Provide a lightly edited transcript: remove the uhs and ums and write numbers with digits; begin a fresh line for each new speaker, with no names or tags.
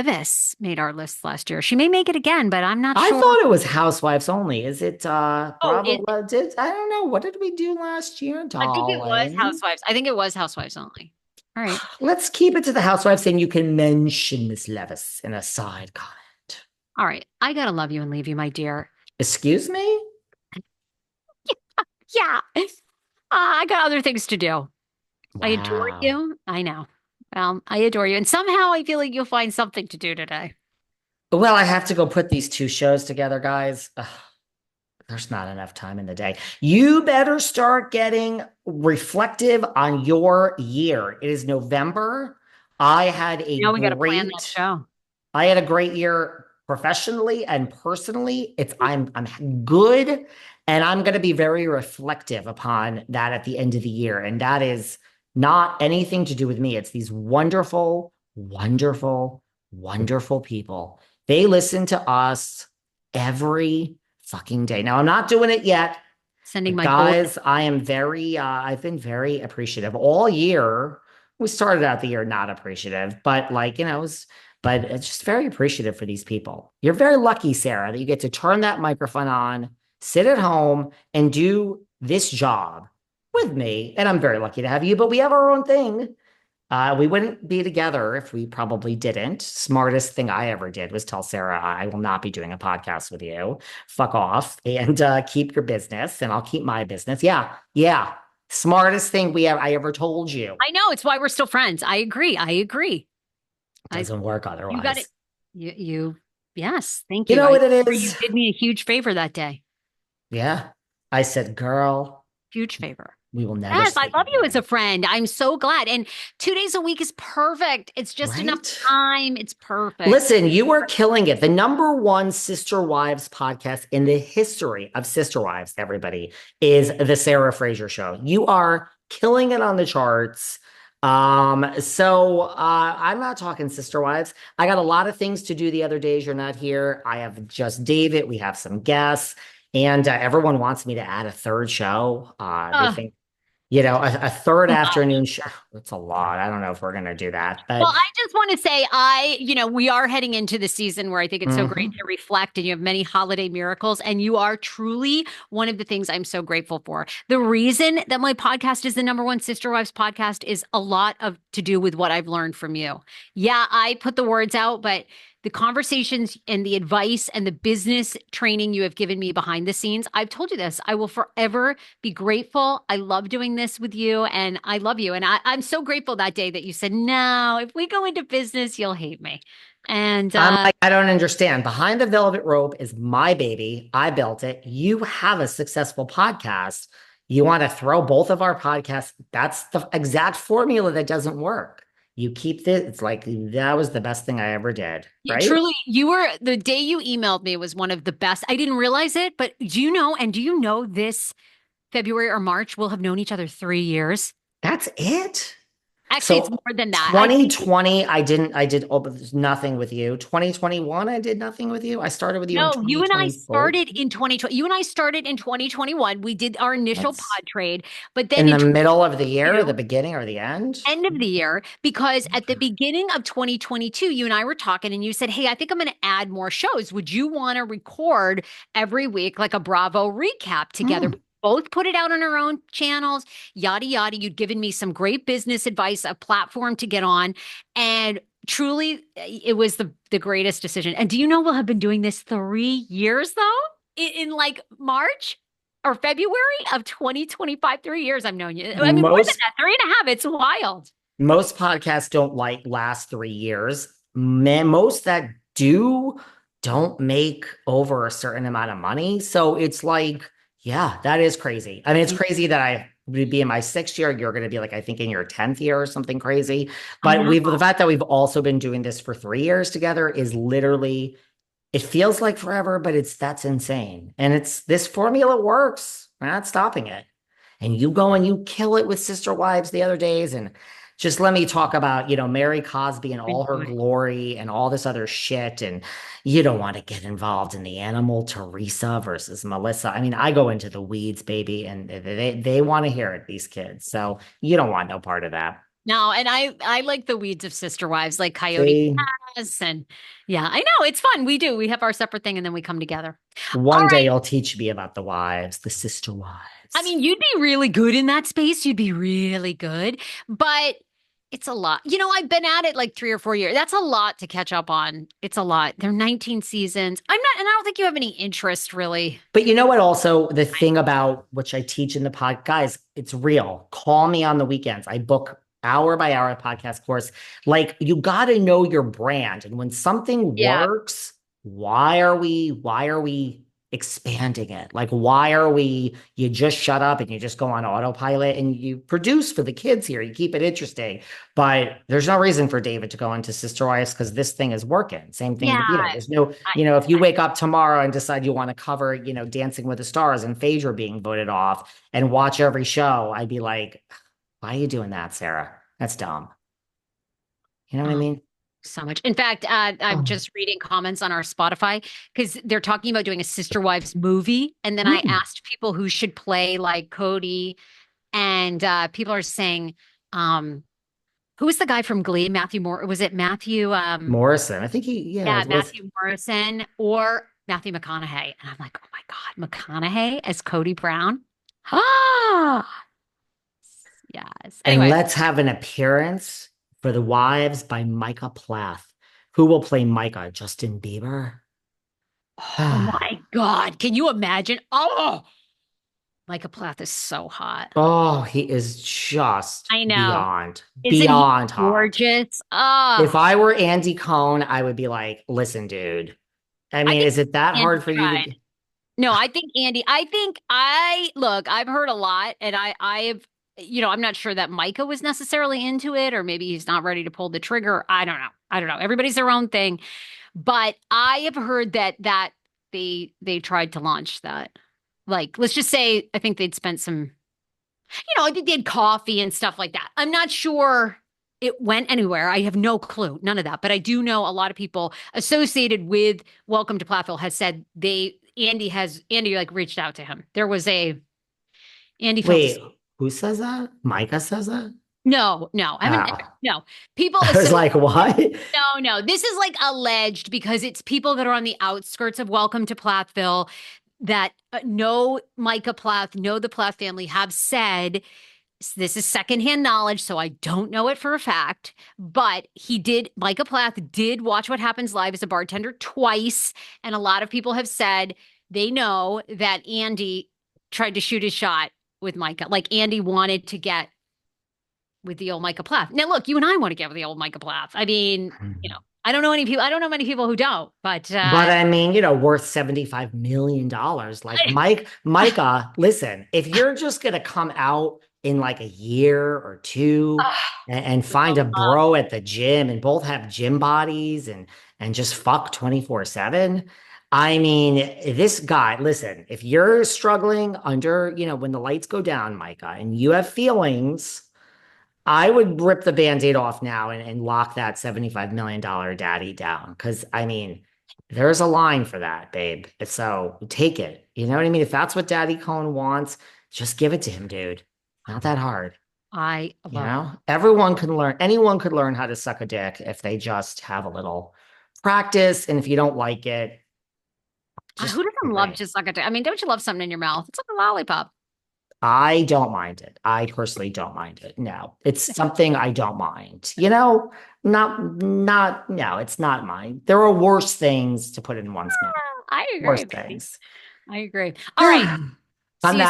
Leviss made our list last year. She may make it again, but I'm not
I
sure.
thought it was Housewives only. Is it
Oh,
Bravo? Did I don't know. What did we do last year,
I think it was
darling?
Housewives. I think it was Housewives only. All right.
Let's keep it to the Housewives, and you can mention Miss Levis in a side comment.
All right. I gotta love you and leave you, my dear.
Excuse me?
Yeah. I got other things to do. I adore
Wow.
you. I know. I adore you. And somehow I feel like you'll find something to do today.
Well, I have to go put these two shows together, guys. Ugh, there's not enough time in the day. You better start getting reflective on your year. It is November. I had a
Now we got to plan that
great
show.
I had a great year professionally and personally. I'm good, and I'm going to be very reflective upon that at the end of the year. And that is not anything to do with me. It's these wonderful, wonderful, wonderful people. They listen to us every fucking day. Now, I'm not doing it yet,
Sending
but
my golden.
guys, I've been very appreciative all year. We started out the year not appreciative, but but it's just very appreciative for these people. You're very lucky, Sarah, that you get to turn that microphone on, sit at home, and do this job with me. And I'm very lucky to have you, but we have our own thing. We wouldn't be together if we probably didn't. Smartest thing I ever did was tell Sarah, I will not be doing a podcast with you. Fuck off and keep your business, and I'll keep my business. Yeah, yeah. Smartest thing I ever told you.
I know it's why we're still friends. I agree. I agree.
It
I
doesn't work
you got it.
otherwise.
You yes, thank
You
you.
know
I
what it
or you
is?
did me a huge favor that day.
Yeah. I said, girl,
Huge favor.
we will never
Yes, I
speak
love you as a
again.
friend. I'm so glad. And 2 days a week is perfect. It's just enough
Right?
time. It's perfect.
Listen, you are killing it. The number one Sister Wives podcast in the history of Sister Wives, everybody, is the Sarah Fraser Show. You are killing it on the charts. I'm not talking Sister Wives. I got a lot of things to do the other days you're not here. I have just David. We have some guests, and everyone wants me to add a third show. They
Uh,
think a third
too
afternoon
much.
show. That's a lot. I don't know if we're gonna do that,
Well,
but
I just want to say, we are heading into the season where I think it's so great
mhm.
to reflect, and you have many holiday miracles, and you are truly one of the things I'm so grateful for. The reason that my podcast is the number one Sister Wives podcast is a lot of to do with what I've learned from you. Yeah, I put the words out, but the conversations and the advice and the business training you have given me behind the scenes, I've told you this. I will forever be grateful. I love doing this with you and I love you. And I'm so grateful that day that you said, no, if we go into business, you'll hate me. And
I'm like, I don't understand. Behind the Velvet Rope is my baby. I built it. You have a successful podcast. You want to throw both of our podcasts. That's the exact formula that doesn't work. You keep this. It's like that was the best thing I ever did, right?
truly, you were the day you emailed me was one of the best. I didn't realize it, but do you know this February or March, we'll have known each other 3 years?
That's it.
Actually, it's
So
more than that. I think
2020, I did nothing with you. 2021, I did nothing with you. I started with you in
no, you and I
2024.
started in 2020. You and I started in 2021. We did our initial
That's
pod trade, but then
in
in
the middle of the year, the
2022,
beginning or the end.
end of the year, because at the beginning of 2022, you and I were talking and you said, hey, I think I'm going to add more shows. Would you want to record every week like a Bravo recap together?
Hmm.
We both put it out on our own channels, yada, yada. You'd given me some great business advice, a platform to get on. And truly, it was the greatest decision. And do you know we'll have been doing this 3 years though? In like March? Or February of 2025, 3 years I've known you. I mean, more than
Most
that, three and a half. It's wild.
most podcasts don't like last 3 years. Most that do don't make over a certain amount of money. So it's like, yeah, that is crazy. I mean, it's crazy that I would be in my sixth year. You're going to be like, I think in your 10th year or something crazy.
I
But
know.
the fact that we've also been doing this for 3 years together is literally, it feels like forever, but that's insane. And it's this formula works. We're not stopping it. And you go and you kill it with Sister Wives the other days. And just let me talk about, Mary Cosby and all her
Into it.
glory and all this other shit. And you don't want to get involved in the animal Teresa versus Melissa. I mean, I go into the weeds, baby, and they want to hear it, these kids. So you don't want no part of that.
No, and I like the weeds of Sister Wives, like Coyote
See,
Pass, and yeah, I know it's fun. We do. We have our separate thing, and then we come together. All
one day
right.
you'll teach me about the wives, the sister
I
wives.
mean, you'd be really good in that space. You'd be really good, but it's a lot. I've been at it like 3 or 4 years. That's a lot to catch up on. It's a lot. They're 19 seasons. I'm not, and I don't think you have any interest really.
But you know what? Also, the thing about which I teach in the pod, guys, it's real. Call me on the weekends. I book hour by hour podcast course. Like you got to know your brand, and when something
Yeah.
works, why are we expanding it? Like why are we? You just shut up and you just go on autopilot and you produce for the kids here. You keep it interesting, but there's no reason for David to go into Sister Wives because this thing is working. Same thing
Yeah.
with There's no if you wake up tomorrow and decide you want to cover, Dancing with the Stars and Phaedra being voted off and watch every show, I'd be like, why are you doing that, Sarah? That's dumb. You know what I
Oh,
mean?
so much. In fact, I'm
Oh.
just reading comments on our Spotify because they're talking about doing a Sister Wives movie. And then I
Hmm.
asked people who should play like Cody, and people are saying, um, who was the guy from Glee? Matthew Moore? Was it Matthew?
Morrison. I think
Yeah,
it was.
Matthew Morrison or Matthew McConaughey. And I'm like, oh my God, McConaughey as Cody Brown. Ah, yes.
And
Anyway,
let's have an appearance for The Wives by Micah Plath. Who will play Micah? Justin Bieber?
oh my God, can you imagine? Oh, Micah Plath is so hot.
Oh, he is just
I know.
beyond,
Isn't he
beyond hot.
gorgeous?
If
Oh,
I were Andy Cohen, I would be like, listen, dude. I
I
mean,
think
is it that
Andy
hard for you
tried.
to?
No, I think Andy, look, I've heard a lot and I'm not sure that Micah was necessarily into it or maybe he's not ready to pull the trigger. I don't know. I don't know. Everybody's their own thing. But I have heard that they tried to launch that. Like, let's just say I think they'd spent some, I think they had coffee and stuff like that. I'm not sure it went anywhere. I have no clue, none of that. But I do know a lot of people associated with Welcome to Plathville has said Andy like reached out to him. There was a Andy felt a
Wait, who says that? Micah says that?
no, I haven't
Oh,
no. People
I was like, what?
no. This is like alleged because it's people that are on the outskirts of Welcome to Plathville that know Micah Plath, know the Plath family, have said this is secondhand knowledge, so I don't know it for a fact, but Micah Plath did Watch What Happens Live as a bartender twice. And a lot of people have said they know that Andy tried to shoot his shot with Micah. Like Andy wanted to get with the old Micah Plath. Now, look, you and I want to get with the old Micah Plath. I mean, I don't know any people, I don't know many people who don't, but
But I mean, worth $75 million. Like Micah, listen, if you're just gonna come out in like a year or two
ah,
and
with
find
no
a
love.
bro at the gym and both have gym bodies and just fuck 24/7. I mean, this guy, listen, if you're struggling under, when the lights go down, Micah, and you have feelings, I would rip the band-aid off now and lock that $75 million daddy down. Cause I mean, there's a line for that, babe. So take it. You know what I mean? If that's what Daddy Cohen wants, just give it to him, dude. Not that hard.
I love it.
Everyone can learn, anyone could learn how to suck a dick if they just have a little practice. And if you don't like it, just
Who doesn't love
away.
just like a, I mean, don't you love something in your mouth? It's like a lollipop.
I don't mind it. I personally don't mind it. No, it's something I don't mind. No, it's not mine. There are worse things to put in one's mouth.
I agree,
Worse
baby.
things.
I agree. All right.
On
See you
that